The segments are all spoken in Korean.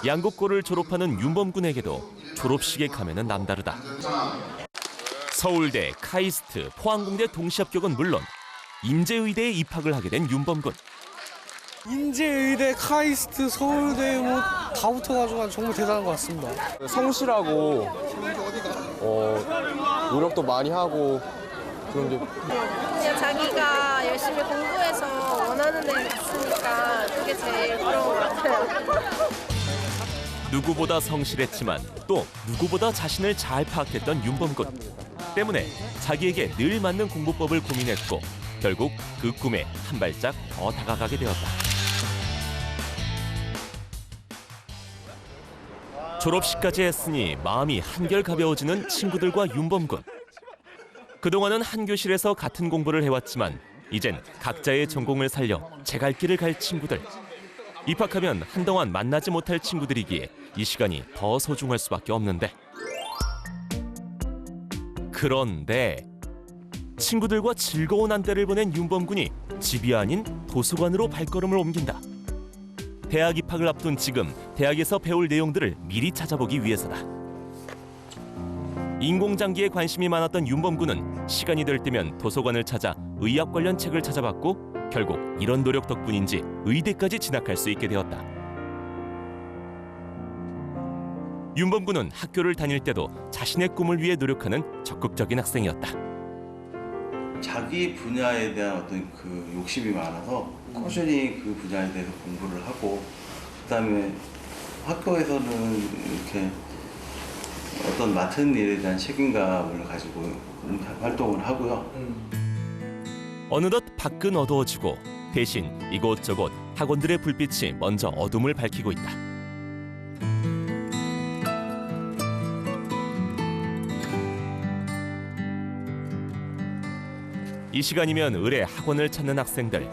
양곡고를 졸업하는 윤범군에게도 졸업식에 가면은 남다르다. 서울대, 카이스트, 포항공대 동시 합격은 물론 인제의대에 입학을 하게 된 윤범군. 인제의대, 카이스트, 서울대 다 붙어가지고 정말 대단한 것 같습니다. 성실하고 노력도 많이 하고 그런 게 그냥 자기가 열심히 공부해서 원하는 데 갔으니까 그게 제일 부러운 것 같아요. 누구보다 성실했지만 또 누구보다 자신을 잘 파악했던 윤범군. 때문에 자기에게 늘 맞는 공부법을 고민했고 결국 그 꿈에 한 발짝 더 다가가게 되었다. 졸업식까지 했으니 마음이 한결 가벼워지는 친구들과 윤범군. 그동안은 한 교실에서 같은 공부를 해왔지만 이젠 각자의 전공을 살려 제 갈 길을 갈 친구들. 입학하면 한동안 만나지 못할 친구들이기에 이 시간이 더 소중할 수밖에 없는데. 그런데 친구들과 즐거운 한때를 보낸 윤범군이 집이 아닌 도서관으로 발걸음을 옮긴다. 대학 입학을 앞둔 지금 대학에서 배울 내용들을 미리 찾아보기 위해서다. 인공장기에 관심이 많았던 윤범군은 시간이 될 때면 도서관을 찾아 의학 관련 책을 찾아봤고 결국 이런 노력 덕분인지 의대까지 진학할 수 있게 되었다. 윤범군은 학교를 다닐 때도 자신의 꿈을 위해 노력하는 적극적인 학생이었다. 자기 분야에 대한 어떤 그 욕심이 많아서 꾸준히 그 분야에 대해서 공부를 하고 그다음에 학교에서는 이렇게 어떤 맡은 일에 대한 책임감을 가지고 활동을 하고요. 어느덧 밖은 어두워지고 대신 이곳저곳 학원들의 불빛이 먼저 어둠을 밝히고 있다. 이 시간이면 을의 학원을 찾는 학생들.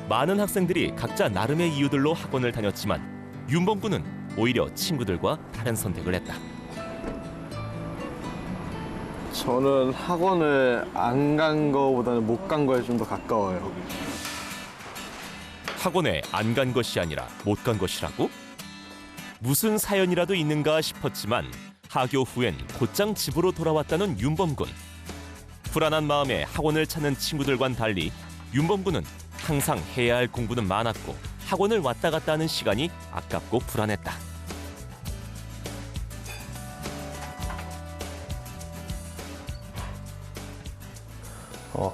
많은 학생들이 각자 나름의 이유들로 학원을 다녔지만 윤범군은 오히려 친구들과 다른 선택을 했다. 저는 학원을 안 간 거보다는 못 간 거에 좀 더 가까워요. 학원에 안 간 것이 아니라 못 간 것이라고? 무슨 사연이라도 있는가 싶었지만 하교 후엔 곧장 집으로 돌아왔다는 윤범군. 불안한 마음에 학원을 찾는 친구들과는 달리 윤범군은 항상 해야 할 공부는 많았고 학원을 왔다 갔다 하는 시간이 아깝고 불안했다.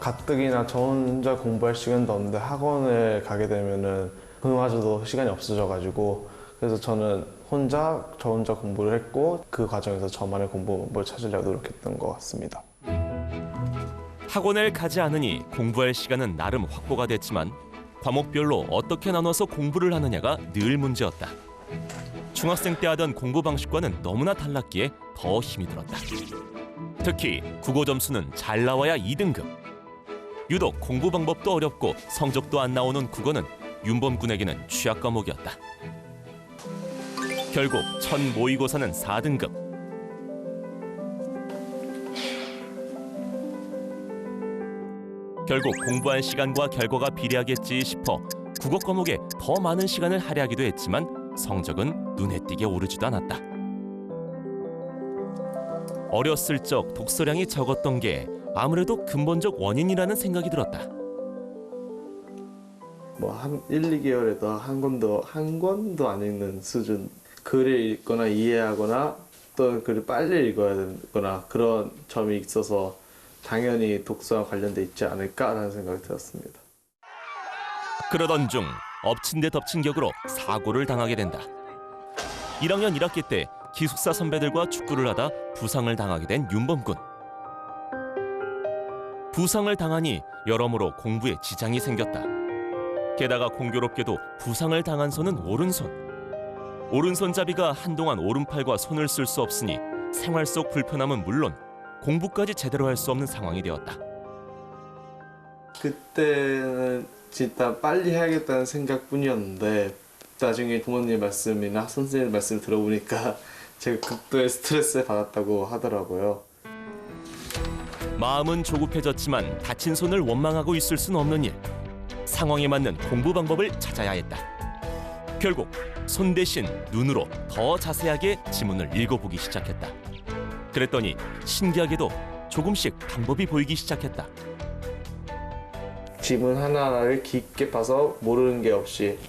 가뜩이나 저 혼자 공부할 시간도 없는데 학원을 가게 되면은 그마저도 시간이 없어져가지고 그래서 저는 저 혼자 공부를 했고 그 과정에서 저만의 공부법을 찾으려고 노력했던 것 같습니다. 학원을 가지 않으니 공부할 시간은 나름 확보가 됐지만 과목별로 어떻게 나눠서 공부를 하느냐가 늘 문제였다. 중학생 때 하던 공부 방식과는 너무나 달랐기에 더 힘이 들었다. 특히 국어 점수는 잘 나와야 2등급. 유독 공부 방법도 어렵고 성적도 안 나오는 국어는 윤범군에게는 취약 과목이었다. 결국 첫 모의고사는 4등급. 결국 공부한 시간과 결과가 비례하겠지 싶어 국어 과목에 더 많은 시간을 할애하기도 했지만 성적은 눈에 띄게 오르지도 않았다. 어렸을 적 독서량이 적었던 게 아무래도 근본적 원인이라는 생각이 들었다. 한 1, 2개월에도 한 권도 안 읽는 수준. 글을 읽거나 이해하거나 또 글을 빨리 읽어야 되거나 그런 점이 있어서 당연히 독서와 관련돼 있지 않을까라는 생각이 들었습니다. 그러던 중 엎친 데 덮친 격으로 사고를 당하게 된다. 1학년 1학기 때 기숙사 선배들과 축구를 하다 부상을 당하게 된 윤범군. 부상을 당하니 여러모로 공부에 지장이 생겼다. 게다가 공교롭게도 부상을 당한 손은 오른손. 오른손잡이가 한동안 오른팔과 손을 쓸 수 없으니 생활 속 불편함은 물론 공부까지 제대로 할 수 없는 상황이 되었다. 그때는 진짜 빨리 해야겠다는 생각뿐이었는데 나중에 부모님 말씀이나 선생님 말씀 들어보니까 제가 극도의 스트레스를 받았다고 하더라고요. 마음은 조급해졌지만 다친 손을 원망하고 있을 수는 없는 일. 상황에 맞는 공부 방법을 찾아야 했다. 결국 손 대신 눈으로 더 자세하게 지문을 읽어보기 시작했다. 그랬더니 신기하게도 조금씩 방법이 보이기 시작했다. 지문 하나하나를 깊게 파서 모르는 게 없이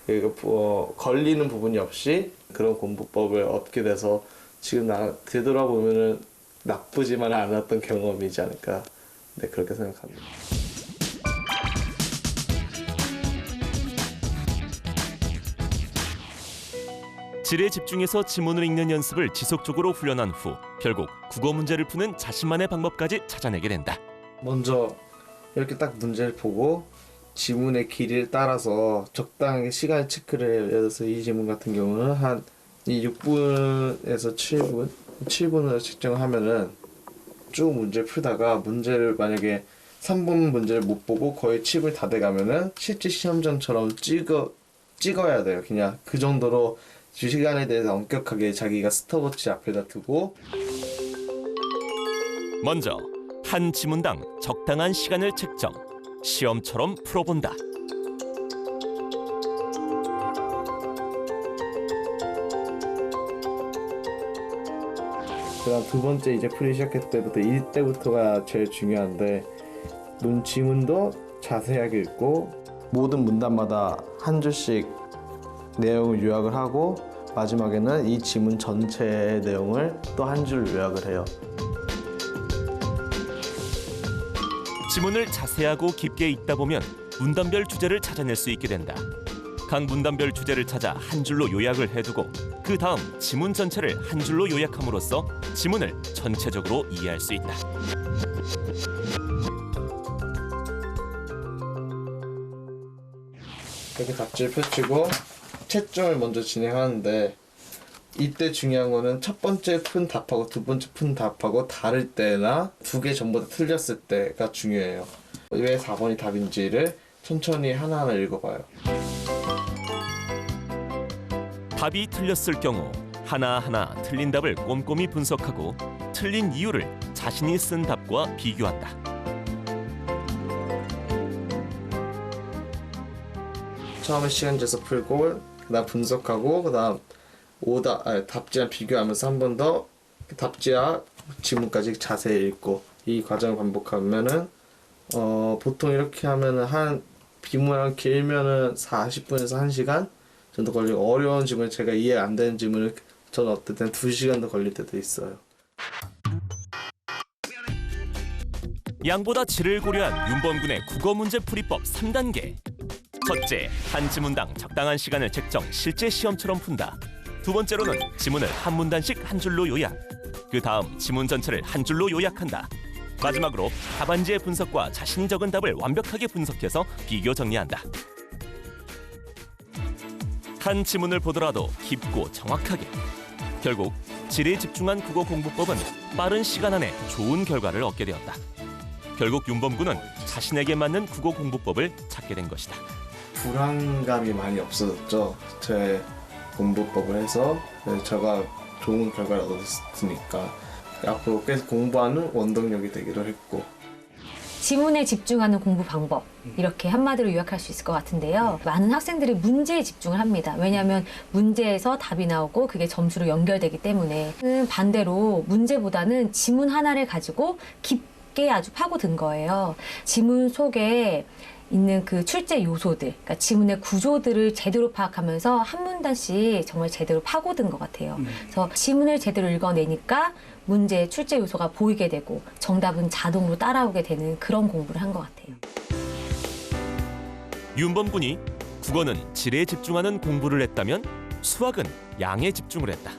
그리고 걸리는 부분이 없이 그런 공부법을 얻게 돼서 지금 되돌아보면은 나쁘지만 않았던 경험이지 않을까, 네, 그렇게 생각합니다. 질에 집중해서 지문을 읽는 연습을 지속적으로 훈련한 후 결국 국어 문제를 푸는 자신만의 방법까지 찾아내게 된다. 먼저 이렇게 딱 문제를 보고 지문의 길이를 따라서 적당하게 시간 체크를 해요. 예를 들어서 이 지문 같은 경우는 한 6분에서 7분으로 측정을 하면은 쭉 문제를 풀다가 문제를 만약에 3번 문제를 못 보고 거의 7분 다 돼가면은 실제 시험장처럼 찍어야 돼요. 그냥 그 정도로 시간에 대해서 엄격하게 자기가 스톱워치 앞에다 두고. 먼저 한 지문당 적당한 시간을 책정, 시험처럼 풀어본다. 그다음 두 번째 이제 풀이 시작했을 때부터 이때부터가 제일 중요한데, 지문도 자세하게 읽고 모든 문단마다 한 줄씩 내용을 요약을 하고 마지막에는 이 지문 전체의 내용을 또 한 줄 요약을 해요. 지문을 자세하고 깊게 읽다 보면 문단별 주제를 찾아낼 수 있게 된다. 각 문단별 주제를 찾아 한 줄로 요약을 해두고 그 다음 지문 전체를 한 줄로 요약함으로써 지문을 전체적으로 이해할 수 있다. 이렇게 답지를 펼치고 채점을 먼저 진행하는데, 이때 중요한 거는 첫 번째 푼 답하고 두 번째 푼 답하고 다를 때나 두 개 전부 다 틀렸을 때가 중요해요. 왜 4번이 답인지를 천천히 하나하나 읽어봐요. 답이 틀렸을 경우 하나하나 틀린 답을 꼼꼼히 분석하고 틀린 이유를 자신이 쓴 답과 비교한다. 처음에 시간 재서 풀고 그다음 분석하고 그다음 답지랑 비교하면서 한 번 더 답지와 지문까지 자세히 읽고, 이 과정을 반복하면은 보통 이렇게 하면은 한 비문이랑 길면은 40분에서 1시간 정도 걸리고, 어려운 지문, 제가 이해 안 되는 지문을 저는 어떨 때는 2시간도 걸릴 때도 있어요. 양보다 질을 고려한 윤범군의 국어 문제 풀이법 3단계. 첫째, 한 지문당 적당한 시간을 책정, 실제 시험처럼 푼다. 두 번째로는 지문을 한 문단씩 한 줄로 요약. 그 다음 지문 전체를 한 줄로 요약한다. 마지막으로 답안지의 분석과 자신이 적은 답을 완벽하게 분석해서 비교 정리한다. 한 지문을 보더라도 깊고 정확하게. 결국 질에 집중한 국어 공부법은 빠른 시간 안에 좋은 결과를 얻게 되었다. 결국 윤범군은 자신에게 맞는 국어 공부법을 찾게 된 것이다. 불안감이 많이 없어졌죠. 제 공부법을 해서 제가 좋은 결과를 얻었으니까 앞으로 계속 공부하는 원동력이 되기도 했고. 지문에 집중하는 공부 방법, 이렇게 한마디로 요약할 수 있을 것 같은데요. 많은 학생들이 문제에 집중을 합니다. 왜냐하면 문제에서 답이 나오고 그게 점수로 연결되기 때문에. 반대로 문제보다는 지문 하나를 가지고 깊게 아주 파고든 거예요. 지문 속에 있는 그 출제 요소들, 그러니까 지문의 구조들을 제대로 파악하면서 한 문단씩 정말 제대로 파고든 것 같아요. 그래서 지문을 제대로 읽어내니까 문제의 출제 요소가 보이게 되고 정답은 자동으로 따라오게 되는 그런 공부를 한 것 같아요. 윤범군이 국어는 질에 집중하는 공부를 했다면 수학은 양에 집중을 했다.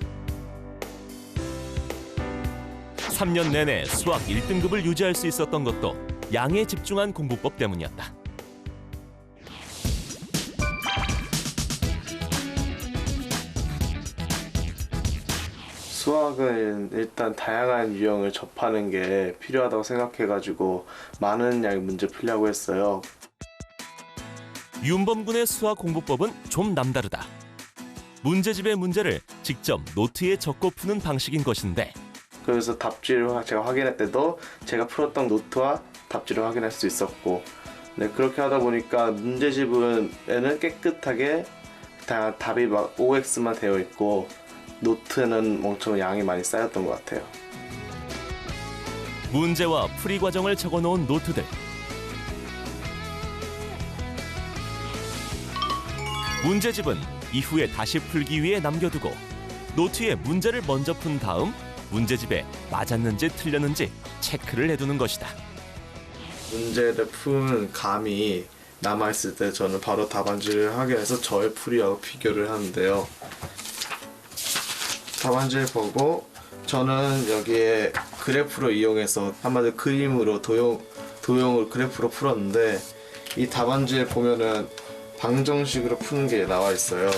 3년 내내 수학 1등급을 유지할 수 있었던 것도 양에 집중한 공부법 때문이었다. 수학은 일단 다양한 유형을 접하는 게 필요하다고 생각해가지고 많은 양의 문제 풀려고 했어요. 윤범군의 수학 공부법은 좀 남다르다. 문제집의 문제를 직접 노트에 적고 푸는 방식인 것인데, 그래서 답지를 제가 확인할 때도 제가 풀었던 노트와 답지를 확인할 수 있었고, 네, 그렇게 하다 보니까 문제집에는 깨끗하게 다 답이 막 OX만 되어 있고 노트는 엄청 양이 많이 쌓였던 것 같아요. 문제와 풀이 과정을 적어놓은 노트들. 문제집은 이후에 다시 풀기 위해 남겨두고 노트에 문제를 먼저 푼 다음 문제집에 맞았는지 틀렸는지 체크를 해두는 것이다. 문제를 푸는 감이 남아있을 때 저는 바로 답안지를 확인해서 저의 풀이하고 비교를 하는데요. 답안지를 보고 저는 여기에 그래프로 이용해서 한마디로 그림으로 도형을 그래프로 풀었는데 이 답안지에 보면은 방정식으로 푸는 게 나와 있어요.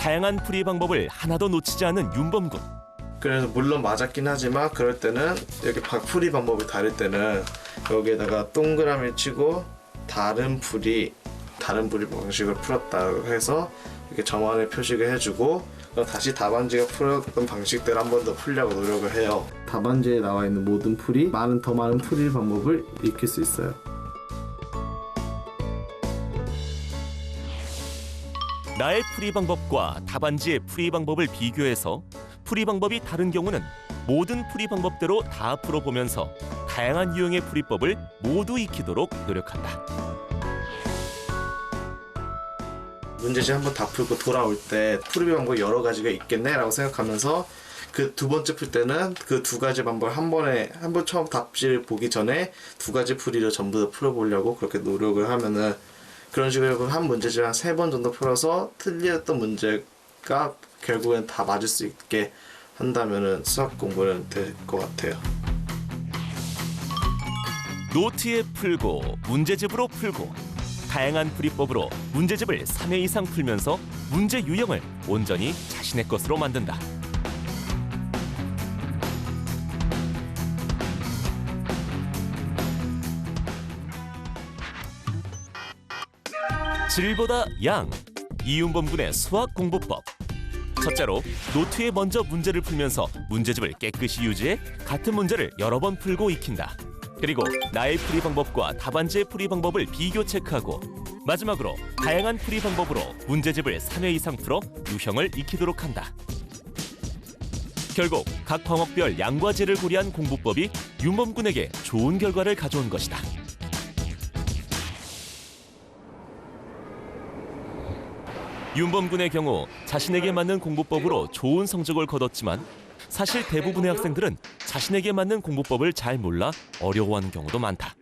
다양한 풀이 방법을 하나도 놓치지 않은 윤범군. 그래서 물론 맞았긴 하지만 그럴 때는 여기 풀이 방법이 다를 때는 여기에다가 동그라미 치고 다른 풀이 방식을 풀었다고 해서 이렇게 점안에 표식을 해주고 그럼 다시 답안지가 풀었던 방식대로 한 번 더 풀려고 노력을 해요. 답안지에 나와 있는 모든 풀이 더 많은 풀이 방법을 익힐 수 있어요. 나의 풀이 방법과 답안지의 풀이 방법을 비교해서 풀이 방법이 다른 경우는 모든 풀이 방법대로 다 풀어보면서 다양한 유형의 풀이법을 모두 익히도록 노력한다. 문제집 한번 다 풀고 돌아올 때 풀이 방법이 여러 가지가 있겠네라고 생각하면서 그 두 번째 풀 때는 그 두 가지 방법을 한 번 처음 답지를 보기 전에 두 가지 풀이를 전부 다 풀어보려고 그렇게 노력을 하면은 그런 식으로 한 문제집 한 3번 정도 풀어서 틀렸던 문제가 결국엔 다 맞을 수 있게 한다면은 수학 공부는 될 것 같아요. 노트에 풀고 문제집으로 풀고 다양한 풀이법으로 문제집을 3회 이상 풀면서 문제 유형을 온전히 자신의 것으로 만든다. 질보다 양, 이윤범군의 수학 공부법. 첫째로 노트에 먼저 문제를 풀면서 문제집을 깨끗이 유지해 같은 문제를 여러 번 풀고 익힌다. 그리고 나의 풀이 방법과 답안지의 풀이 방법을 비교 체크하고 마지막으로 다양한 풀이 방법으로 문제집을 3회 이상 풀어 유형을 익히도록 한다. 결국 각 과목별 양과 질을 고려한 공부법이 윤범군에게 좋은 결과를 가져온 것이다. 윤범군의 경우 자신에게 맞는 공부법으로 좋은 성적을 거뒀지만 사실 대부분의 학생들은 자신에게 맞는 공부법을 잘 몰라 어려워하는 경우도 많다.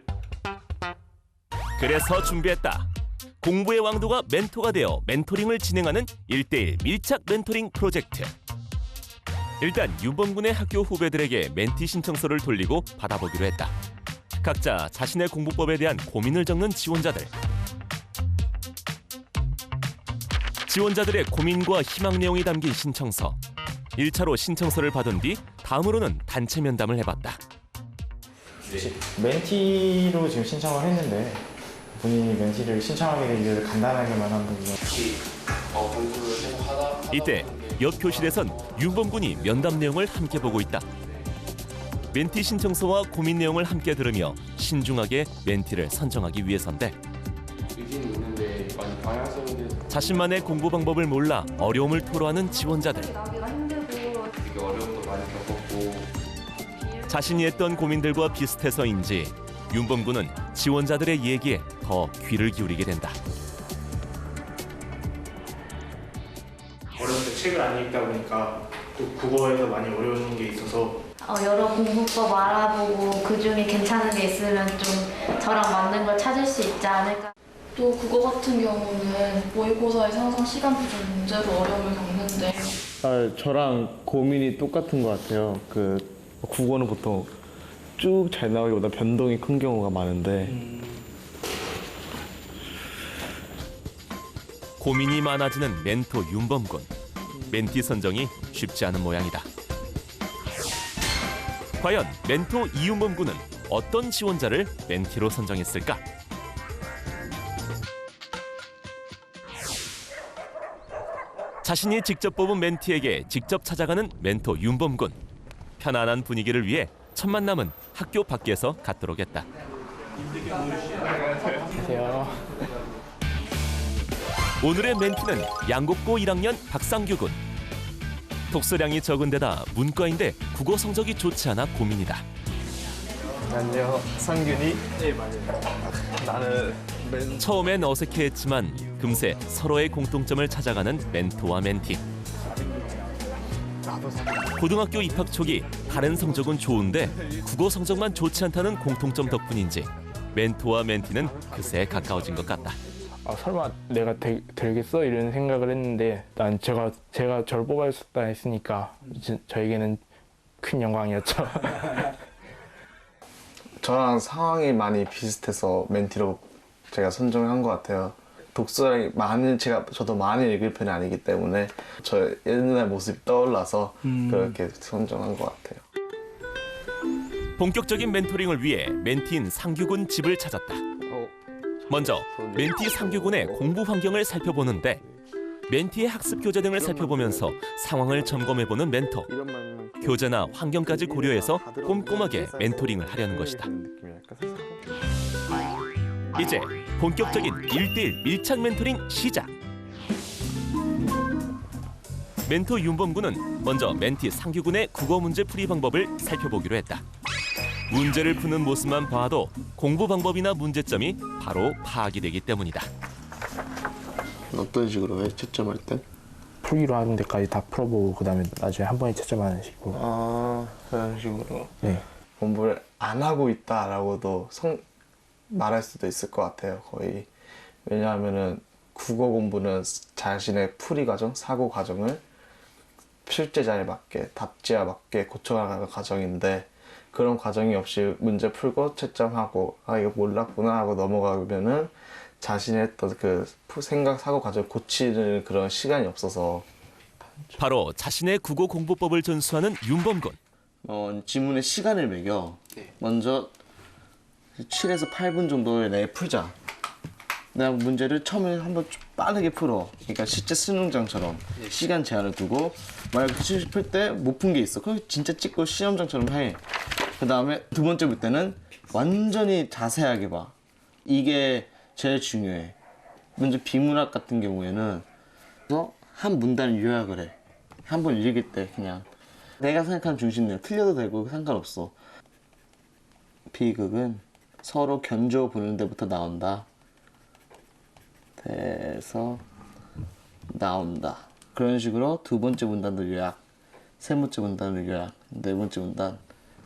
그래서 준비했다. 공부의 왕도가 멘토가 되어 멘토링을 진행하는 1:1 밀착 멘토링 프로젝트. 일단 윤범군의 학교 후배들에게 멘티 신청서를 돌리고 받아보기로 했다. 각자 자신의 공부법에 대한 고민을 적는 지원자들. 지원자들의 고민과 희망 내용이 담긴 신청서. 1차로 신청서를 받은 뒤 다음으로는 단체 면담을 해봤다. 멘티로 지금 신청을 했는데 본인이 멘티를 신청하게 된 이유를 간단하게만 한번 이때 옆 교실에선 윤범군이 면담 내용을 함께 보고 있다. 멘티 신청서와 고민 내용을 함께 들으며 신중하게 멘티를 선정하기 위해서인데 자신만의 공부 방법을 몰라 어려움을 토로하는 지원자들. 자신이 했던 고민들과 비슷해서인지 윤범군은 지원자들의 얘기에 더 귀를 기울이게 된다. 어렸을 때 책을 안 읽다 보니까 또 국어에서 많이 어려운 게 있어서 여러 공부법 알아보고 그중에 괜찮은 게 있으면 좀 저랑 맞는 걸 찾을 수 있지 않을까. 또 국어 같은 경우는 모의고사의 상상 시간 부족 문제로 어려움을 겪는데 저랑 고민이 똑같은 것 같아요. 국어는 보통 쭉 잘 나오기보다 변동이 큰 경우가 많은데 고민이 많아지는 멘토 윤범군. 멘티 선정이 쉽지 않은 모양이다. 과연 멘토 이윤범군은 어떤 지원자를 멘티로 선정했을까? 자신이 직접 뽑은 멘티에게 직접 찾아가는 멘토 윤범군. 편안한 분위기를 위해 첫 만남은 학교 밖에서 갖도록 했다. 안녕하세요. 오늘의 멘티는 양곡고 1학년 박상규 군. 독서량이 적은 데다 문과인데 국어 성적이 좋지 않아 고민이다. 안녕, 상균이? 네, 맞아요. 나는 처음엔 어색해했지만 금세 서로의 공통점을 찾아가는 멘토와 멘티. 고등학교 입학 초기 다른 성적은 좋은데 국어 성적만 좋지 않다는 공통점 덕분인지 멘토와 멘티는 그새 가까워진 것 같다. 설마 내가 되겠어? 이런 생각을 했는데 난 제가 저를 뽑아줬다 했으니까 저에게는 큰 영광이었죠. 저랑 상황이 많이 비슷해서 멘티로 제가 선정을 한 것 같아요. 독서량이 저도 많이 읽을 편이 아니기 때문에 저 옛날 모습이 떠올라서 그렇게 선정한 것 같아요. 본격적인 멘토링을 위해 멘티인 상규군 집을 찾았다. 먼저 멘티 상규군의 공부 환경을 살펴보는데 멘티의 학습 교재 등을 살펴보면서 상황을 점검해보는 멘토. 교재나 환경까지 고려해서 꼼꼼하게 멘토링을 하려는 것이다. 이제 본격적인 1:1 밀착 멘토링 시작! 멘토 윤범군은 먼저 멘티 상규군의 국어 문제 풀이 방법을 살펴보기로 했다. 문제를 푸는 모습만 봐도 공부 방법이나 문제점이 바로 파악이 되기 때문이다. 어떤 식으로 해? 채점할 땐? 풀기로 하는 데까지 다 풀어보고 그다음에 나중에 한 번에 채점하는 식으로. 아, 그런 식으로. 네. 공부를 안 하고 있다라고도 말할 수도 있을 것 같아요, 거의. 왜냐하면은 국어 공부는 자신의 풀이 과정, 사고 과정을 실제자에 맞게, 답지에 맞게 고쳐나가는 과정인데 그런 과정이 없이 문제 풀고 채점하고 이거 몰랐구나 하고 넘어가면은 자신의 했던 그 생각, 사고 과정을 고치는 그런 시간이 없어서. 바로 자신의 국어 공부법을 전수하는 윤범군. 지문에 시간을 매겨. 먼저 7에서 8분 정도를 내에 풀자. 내가 문제를 처음에 한번 빠르게 풀어. 그러니까 실제 수능장처럼 시간 제한을 두고 만약에 풀 때 못 푼 게 있어. 그럼 진짜 찍고 시험장처럼 해. 그 다음에 두 번째 볼 때는 완전히 자세하게 봐. 이게 제일 중요해. 문제 비문학 같은 경우에는 한 문단을 요약을 해. 한 번 읽을 때 그냥 내가 생각하는 중심내용 틀려도 되고 상관없어. 비극은 서로 견조 보는 데부터 나온다. 돼서 나온다. 그런 식으로 두 번째 문단도 요약, 세 번째 문단도 요약, 네 번째 문단,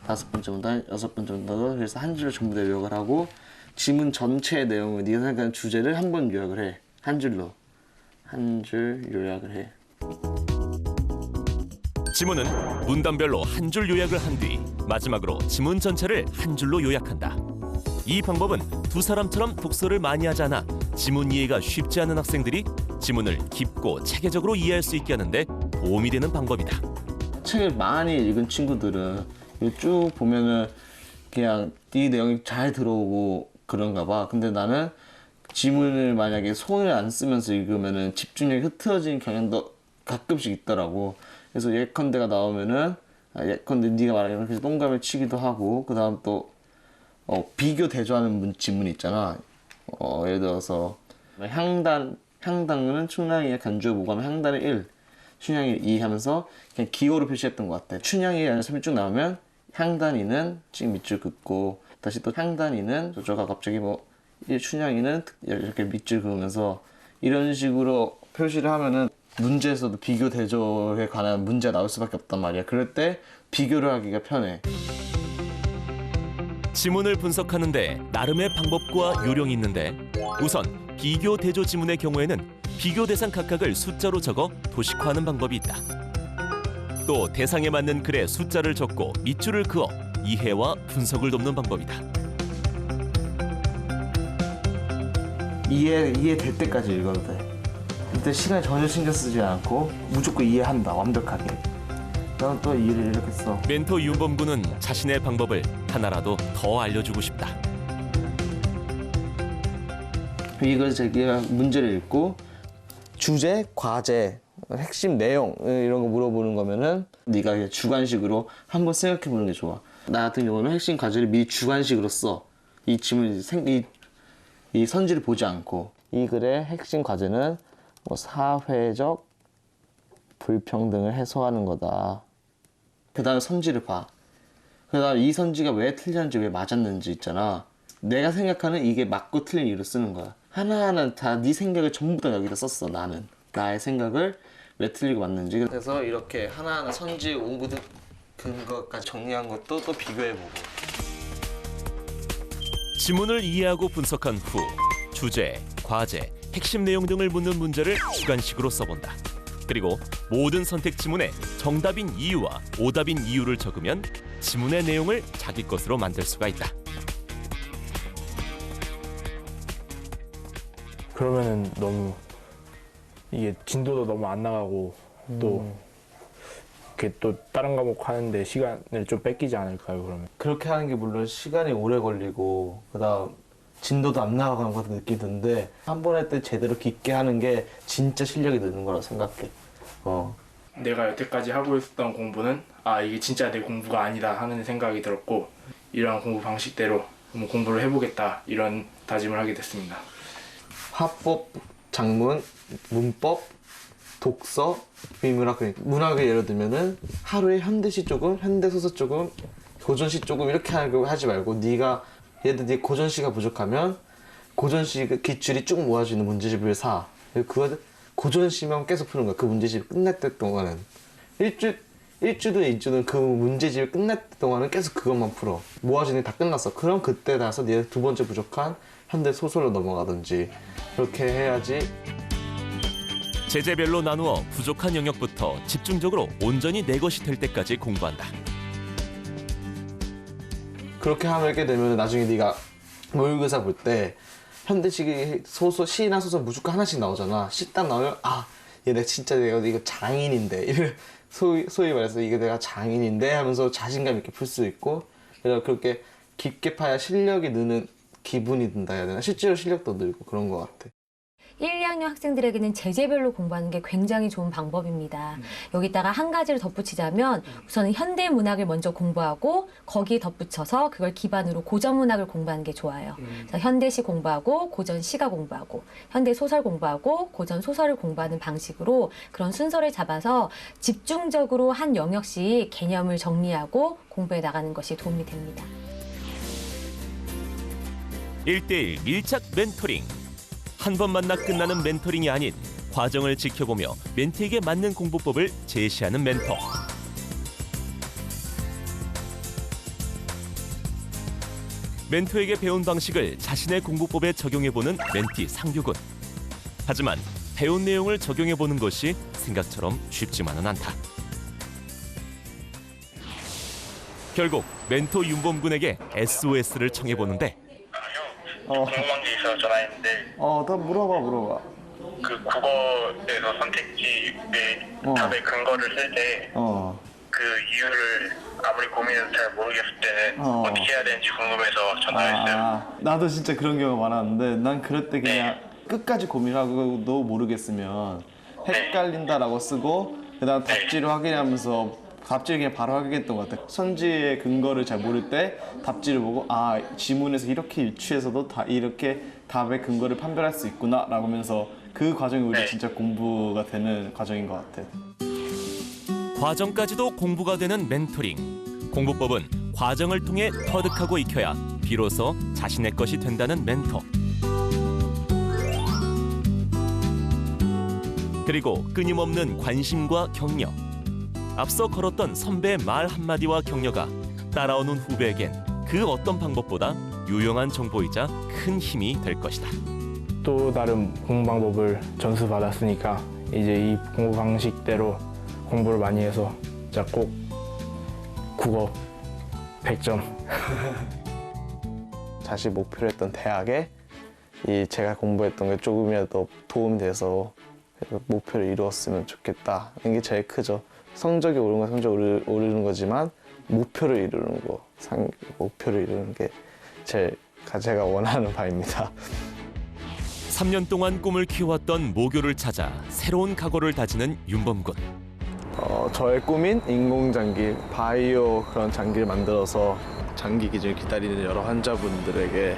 다섯 번째 문단, 여섯 번째 문단도 그래서 한 줄로 전부 다 요약을 하고 지문 전체의 내용을 네가 생각하는 주제를 한 번 요약을 해. 한 줄로. 한 줄 요약을 해. 지문은 문단별로 한 줄 요약을 한 뒤 마지막으로 지문 전체를 한 줄로 요약한다. 이 방법은 두 사람처럼 독서를 많이 하지 않아 지문 이해가 쉽지 않은 학생들이 지문을 깊고 체계적으로 이해할 수 있게 하는데 도움이 되는 방법이다. 책을 많이 읽은 친구들은 이거 쭉 보면은 그냥 이 내용이 잘 들어오고 그런가 봐. 근데 나는 지문을 만약에 손을 안 쓰면서 읽으면은 집중력이 흐트러지는 경향도 가끔씩 있더라고. 그래서 예컨대가 나오면은 예컨대 네가 말하기로 그래서 동감을 치기도 하고 그 다음 또 비교 대조하는 지문 있잖아. 예를 들어서 향단은 춘향이의 간주어 보고하면 향단은 1, 춘향이 2 하면서 그냥 기호로 표시했던 것 같아. 춘향이라는 설명이 쭉 나오면 향단이는 지금 밑줄 긋고 다시 또 향단이는 저가 갑자기 춘향이는 이렇게 밑줄 그으면서 이런 식으로 표시를 하면은 문제에서도 비교 대조에 관한 문제가 나올 수밖에 없단 말이야. 그럴 때 비교를 하기가 편해. 지문을 분석하는데 나름의 방법과 요령이 있는데 우선 비교 대조 지문의 경우에는 비교 대상 각각을 숫자로 적어 도식화하는 방법이 있다. 또 대상에 맞는 글에 숫자를 적고 밑줄을 그어 이해와 분석을 돕는 방법이다. 이해될 때까지 읽어도 돼. 이때 시간에 전혀 신경 쓰지 않고 무조건 이해한다, 완벽하게. 난 또 이해를 이렇게 써. 멘토 윤범군은 자신의 방법을 하나라도 더 알려주고 싶다. 이걸 제가 문제를 읽고 주제, 과제, 핵심 내용 이런 거 물어보는 거면은 네가 그냥 주관식으로 한번 생각해 보는 게 좋아. 나 같은 경우는 핵심 과제를 미리 주관식으로 써. 이 지문 이 선지를 보지 않고 이 글의 핵심 과제는 뭐 사회적 불평등을 해소하는 거다. 그 다음에 선지를 봐. 그 다음에 이 선지가 왜 틀렸는지 왜 맞았는지 있잖아. 내가 생각하는 이게 맞고 틀린 이유로 쓰는 거야. 하나하나 다 네 생각을 전부 다 여기다 썼어. 나는 나의 생각을 왜 틀리고 맞는지. 그래서 이렇게 하나하나 선지 온구도 근거까지 정리한 것도 또 비교해보고. 지문을 이해하고 분석한 후 주제, 과제, 핵심 내용 등을 묻는 문제를 주관식으로 써본다. 그리고 모든 선택 지문에 정답인 이유와 오답인 이유를 적으면 지문의 내용을 자기 것으로 만들 수가 있다. 그러면은 너무 이게 진도도 너무 안 나가고 또 이렇게 또 다른 과목 하는데 시간을 좀 뺏기지 않을까요? 그러면 그렇게 하는 게 물론 시간이 오래 걸리고 그다음 진도도 안 나가는 것 같은 느낌이 드는데 한 번 할 때 제대로 깊게 하는 게 진짜 실력이 느는 거라고 생각해. 내가 여태까지 하고 있었던 공부는 이게 진짜 내 공부가 아니다 하는 생각이 들었고 이러한 공부 방식대로 한번 공부를 해보겠다 이런 다짐을 하게 됐습니다. 화법, 장문, 문법, 독서, 비문학. 문학을 예를 들면은 하루에 현대시 조금, 현대소설 조금, 고전시 조금 이렇게 하지 말고 네가 예를 들어 네 고전시가 부족하면 고전시 기출이 쭉 모아져 있는 문제집을 사. 그거 고전시만 계속 푸는 거야. 그 문제집이 끝날 때 동안은 일주든 이주든 그 문제집이 끝날 때 동안은 계속 그것만 풀어. 모아지는 게 다 끝났어. 그럼 그때 나서 네 두 번째 부족한 현대 소설로 넘어가든지 그렇게 해야지. 제재별로 나누어 부족한 영역부터 집중적으로 온전히 내 것이 될 때까지 공부한다. 그렇게 하게 되면 나중에 네가 모의고사 볼 때 현대식 소설, 시나 소설 무조건 하나씩 나오잖아. 시 딱 나오면 얘 내가 진짜 내가 이거 장인인데 이래 소위 말해서 이게 내가 장인인데 하면서 자신감 있게 풀 수 있고. 그래서 그렇게 깊게 파야 실력이 느는 기분이 든다 해야 되나? 실제로 실력도 늘고 그런 것 같아. 1, 2학년 학생들에게는 제재별로 공부하는 게 굉장히 좋은 방법입니다. 여기다가 한 가지를 덧붙이자면 우선은 현대문학을 먼저 공부하고 거기에 덧붙여서 그걸 기반으로 고전문학을 공부하는 게 좋아요. 그래서 현대시 공부하고 고전시가 공부하고 현대소설 공부하고 고전소설을 공부하는 방식으로 그런 순서를 잡아서 집중적으로 한 영역씩 개념을 정리하고 공부해 나가는 것이 도움이 됩니다. 1대1 밀착 멘토링. 한 번 만나 끝나는 멘토링이 아닌 과정을 지켜보며 멘티에게 맞는 공부법을 제시하는 멘토. 멘토에게 배운 방식을 자신의 공부법에 적용해보는 멘티 상규군. 하지만 배운 내용을 적용해보는 것이 생각처럼 쉽지만은 않다. 결국 멘토 윤범군에게 SOS를 청해보는데 궁금한 게 있어서 전화했는데. 더 물어봐. 그 국어에서 선택지의 답의 근거를 쓸 때 그 이유를 아무리 고민해도 잘 모르겠을 때는 어떻게 해야 되는지 궁금해서 전화했어요. 나도 진짜 그런 경우가 많았는데 난 그럴 때 그냥 끝까지 고민하고도 모르겠으면 헷갈린다라고 쓰고 그다음 답지를 확인하면서 답지를 그냥 바로 확인했던 것 같아. 선지의 근거를 잘 모를 때 답지를 보고 지문에서 이렇게 유추해서도 다 이렇게 답의 근거를 판별할 수 있구나 라고 하면서 그 과정이 오히려 진짜 공부가 되는 과정인 것 같아. 과정까지도 공부가 되는 멘토링. 공부법은 과정을 통해 터득하고 익혀야 비로소 자신의 것이 된다는 멘토. 그리고 끊임없는 관심과 격려. 앞서 걸었던 선배의 말 한마디와 격려가 따라오는 후배에겐 그 어떤 방법보다 유용한 정보이자 큰 힘이 될 것이다. 또 다른 공부 방법을 전수받았으니까 이제 이 공부 방식대로 공부를 많이 해서 진짜 꼭 국어 100점. 자신이 목표로 했던 대학에 제가 공부했던 게 조금이라도 도움이 돼서 목표를 이루었으면 좋겠다. 이게 제일 크죠. 성적이 오르는 건 성적이 오르는 거지만 목표를 이루는 게 제가 원하는 바입니다. 3년 동안 꿈을 키워왔던 모교를 찾아 새로운 각오를 다지는 윤범군. 저의 꿈인 인공장기, 바이오 그런 장기를 만들어서 장기 기준을 기다리는 여러 환자분들에게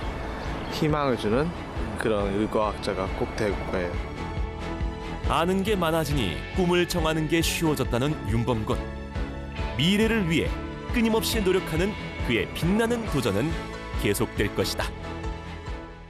희망을 주는 그런 의과학자가 꼭 될 거예요. 아는 게 많아지니 꿈을 정하는 게 쉬워졌다는 윤범군. 미래를 위해 끊임없이 노력하는 그의 빛나는 도전은 계속될 것이다.